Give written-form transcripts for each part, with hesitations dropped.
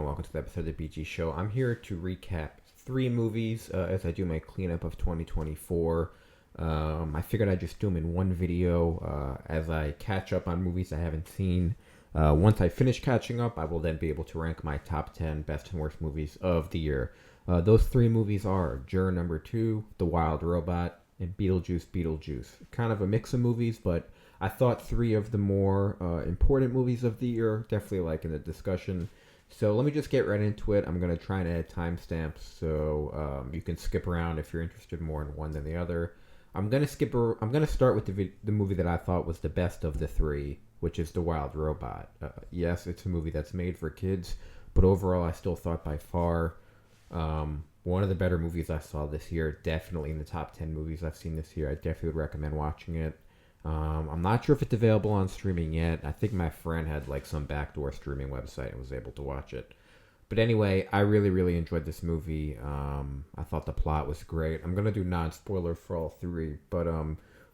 Welcome to the episode of the BG Show. I'm here to recap three movies as I do my cleanup of 2024. I figured I'd just do them in one video as I catch up on movies I haven't seen. Once I finish catching up, I will then be able to rank my top 10 best and worst movies of the year. Those three movies are Juror number 2, The Wild Robot, and Beetlejuice Beetlejuice. Kind of a mix of movies, but I thought three of the more important movies of the year, definitely like in the discussion. So let me just get right into it. I'm going to try and add timestamps so you can skip around if you're interested more in one than the other. I'm going to start with the movie that I thought was the best of the three, which is The Wild Robot. Yes, it's a movie that's made for kids, but overall I still thought by far one of the better movies I saw this year. Definitely in the top 10 movies I've seen this year. I definitely would recommend watching it. I'm not sure if it's available on streaming yet. I think my friend had like some backdoor streaming website and was able to watch it. But anyway, I really, really enjoyed this movie. I thought the plot was great. I'm gonna do non-spoiler for all three, but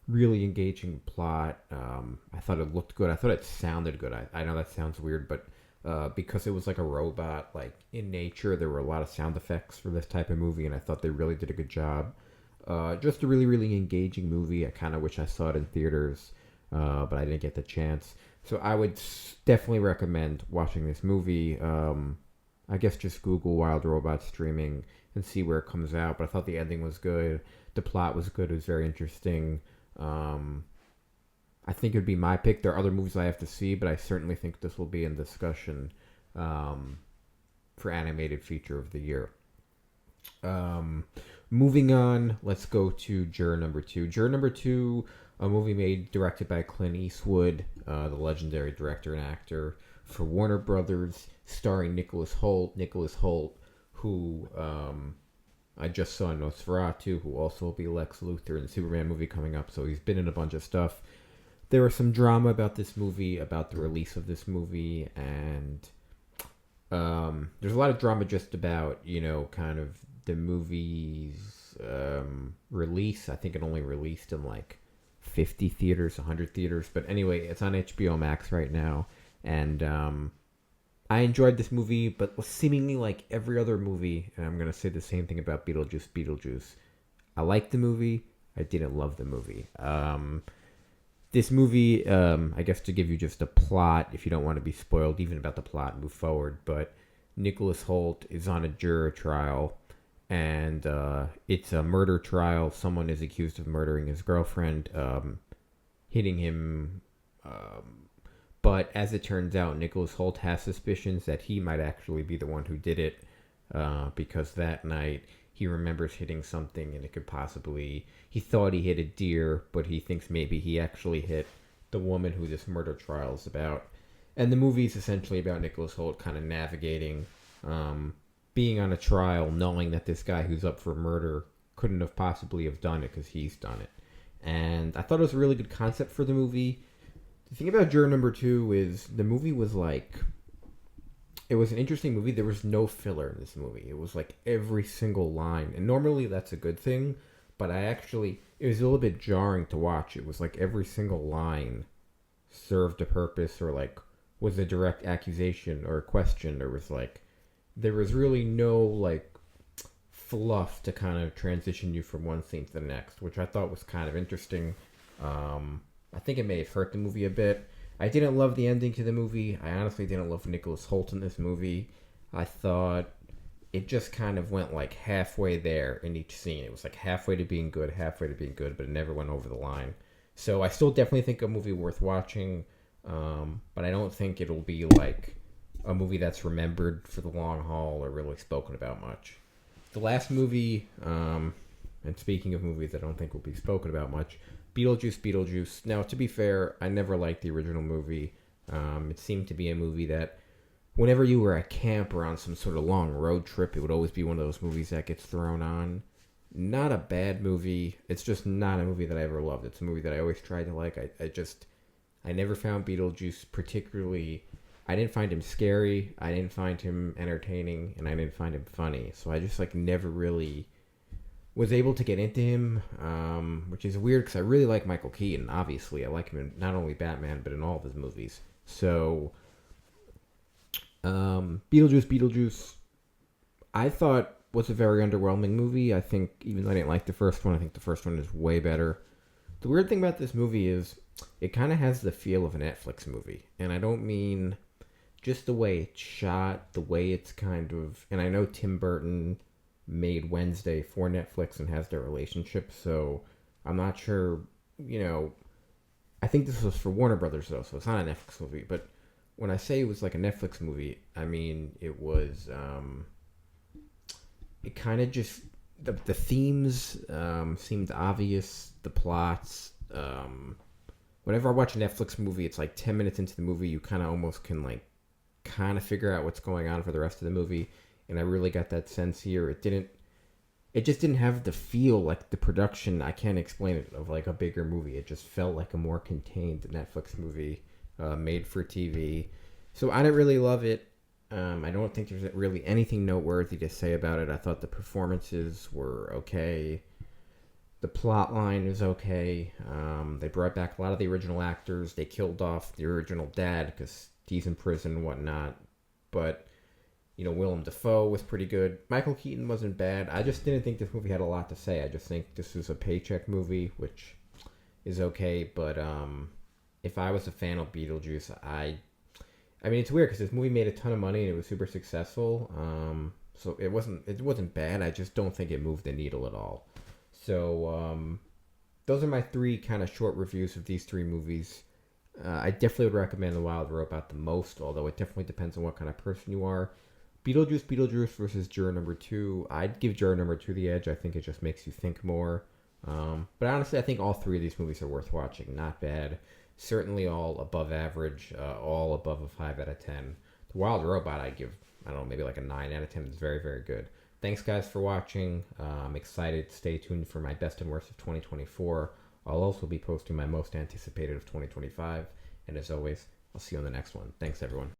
really engaging plot. I thought it looked good. I thought it sounded good. I know that sounds weird, but because it was like a robot, like in nature, there were a lot of sound effects for this type of movie, and I thought they really did a good job. Just a really, really engaging movie. I kind of wish I saw it in theaters, but I didn't get the chance. So I would definitely recommend watching this movie. I guess just Google Wild Robot streaming and see where it comes out. But I thought the ending was good. The plot was good. It was very interesting. I think it would be my pick. There are other movies I have to see, but I certainly think this will be in discussion for animated feature of the year. Moving on, let's go to Juror number 2. Juror number 2, a movie directed by Clint Eastwood, the legendary director and actor, for Warner Brothers, starring Nicholas Hoult. Nicholas Hoult, who I just saw in Nosferatu, who also will be Lex Luthor in the Superman movie coming up, so he's been in a bunch of stuff. There was some drama about this movie, about the release of this movie, and there's a lot of drama just about, kind of the movie's release. I think it only released in like 50 theaters, 100 theaters. But anyway, it's on HBO Max right now. And I enjoyed this movie, but seemingly like every other movie, and I'm going to say the same thing about Beetlejuice Beetlejuice. I liked the movie. I didn't love the movie. This movie, I guess to give you just a plot, if you don't want to be spoiled even about the plot, move forward. But Nicholas Hoult is on a juror trial, and it's a murder trial. Someone is accused of murdering his girlfriend, hitting him. But as it turns out, Nicholas Hoult has suspicions that he might actually be the one who did it, because that night he remembers hitting something, and it could possibly... He thought he hit a deer, but he thinks maybe he actually hit the woman who this murder trial is about. And the movie is essentially about Nicholas Hoult kind of navigating being on a trial, knowing that this guy who's up for murder couldn't have possibly have done it because he's done it. And I thought it was a really good concept for the movie. The thing about Juror number 2 is the movie was like... It was an interesting movie. There was no filler in this movie. It was like every single line. And normally that's a good thing, but it was a little bit jarring to watch. It was like every single line served a purpose, or like was a direct accusation or a question. There was really no like fluff to kind of transition you from one scene to the next, which I thought was kind of interesting. I think it may have hurt the movie a bit. I didn't love the ending to the movie. I honestly didn't love Nicholas Hoult in this movie. I thought it just kind of went like halfway there in each scene. It was like halfway to being good, but it never went over the line. So I still definitely think a movie worth watching, but I don't think it'll be like a movie that's remembered for the long haul or really spoken about much. The last movie, and speaking of movies I don't think will be spoken about much, Beetlejuice Beetlejuice. Now, to be fair, I never liked the original movie. It seemed to be a movie that whenever you were at camp or on some sort of long road trip, it would always be one of those movies that gets thrown on. Not a bad movie. It's just not a movie that I ever loved. It's a movie that I always tried to like. I never found Beetlejuice particularly... I didn't find him scary, I didn't find him entertaining, and I didn't find him funny. So I just never really was able to get into him, which is weird because I really like Michael Keaton, obviously. I like him in not only Batman, but in all of his movies. So Beetlejuice. I thought was a very underwhelming movie. I think even though I didn't like the first one, I think the first one is way better. The weird thing about this movie is it kind of has the feel of a Netflix movie, and I don't mean just the way it's shot, the way it's kind of. And I know Tim Burton made Wednesday for Netflix and has their relationship, so I'm not sure. You know, I think this was for Warner Brothers though, so it's not a Netflix movie. But when I say it was like a Netflix movie, I mean it was. It kind of just the themes seemed obvious. The plots. Whenever I watch a Netflix movie, it's like 10 minutes into the movie, you kind of almost can like kind of figure out what's going on for the rest of the movie. And I really got that sense here. It just didn't have the feel like the production. I can't explain it of like a bigger movie. It just felt like a more contained Netflix movie, made for TV. So I didn't really love it. I don't think there's really anything noteworthy to say about it. I thought the performances were okay. The plot line is okay. They brought back a lot of the original actors. They killed off the original dad because he's in prison and whatnot. But, Willem Dafoe was pretty good. Michael Keaton wasn't bad. I just didn't think this movie had a lot to say. I just think this was a paycheck movie, which is okay. But if I was a fan of Beetlejuice, I mean, it's weird because this movie made a ton of money and it was super successful. So it wasn't bad. I just don't think it moved the needle at all. So those are my three kind of short reviews of these three movies. I definitely would recommend The Wild Robot the most, although it definitely depends on what kind of person you are. Beetlejuice versus Juror number 2. I'd give Juror number 2 the edge. I think it just makes you think more. But honestly, I think all three of these movies are worth watching. Not bad. Certainly all above average. All above a 5 out of 10. The Wild Robot, I give, I don't know, maybe like a 9 out of 10. It's very, very good. Thanks, guys, for watching. I'm excited. Stay tuned for my best and worst of 2024. I'll also be posting my most anticipated of 2025. And as always, I'll see you on the next one. Thanks, everyone.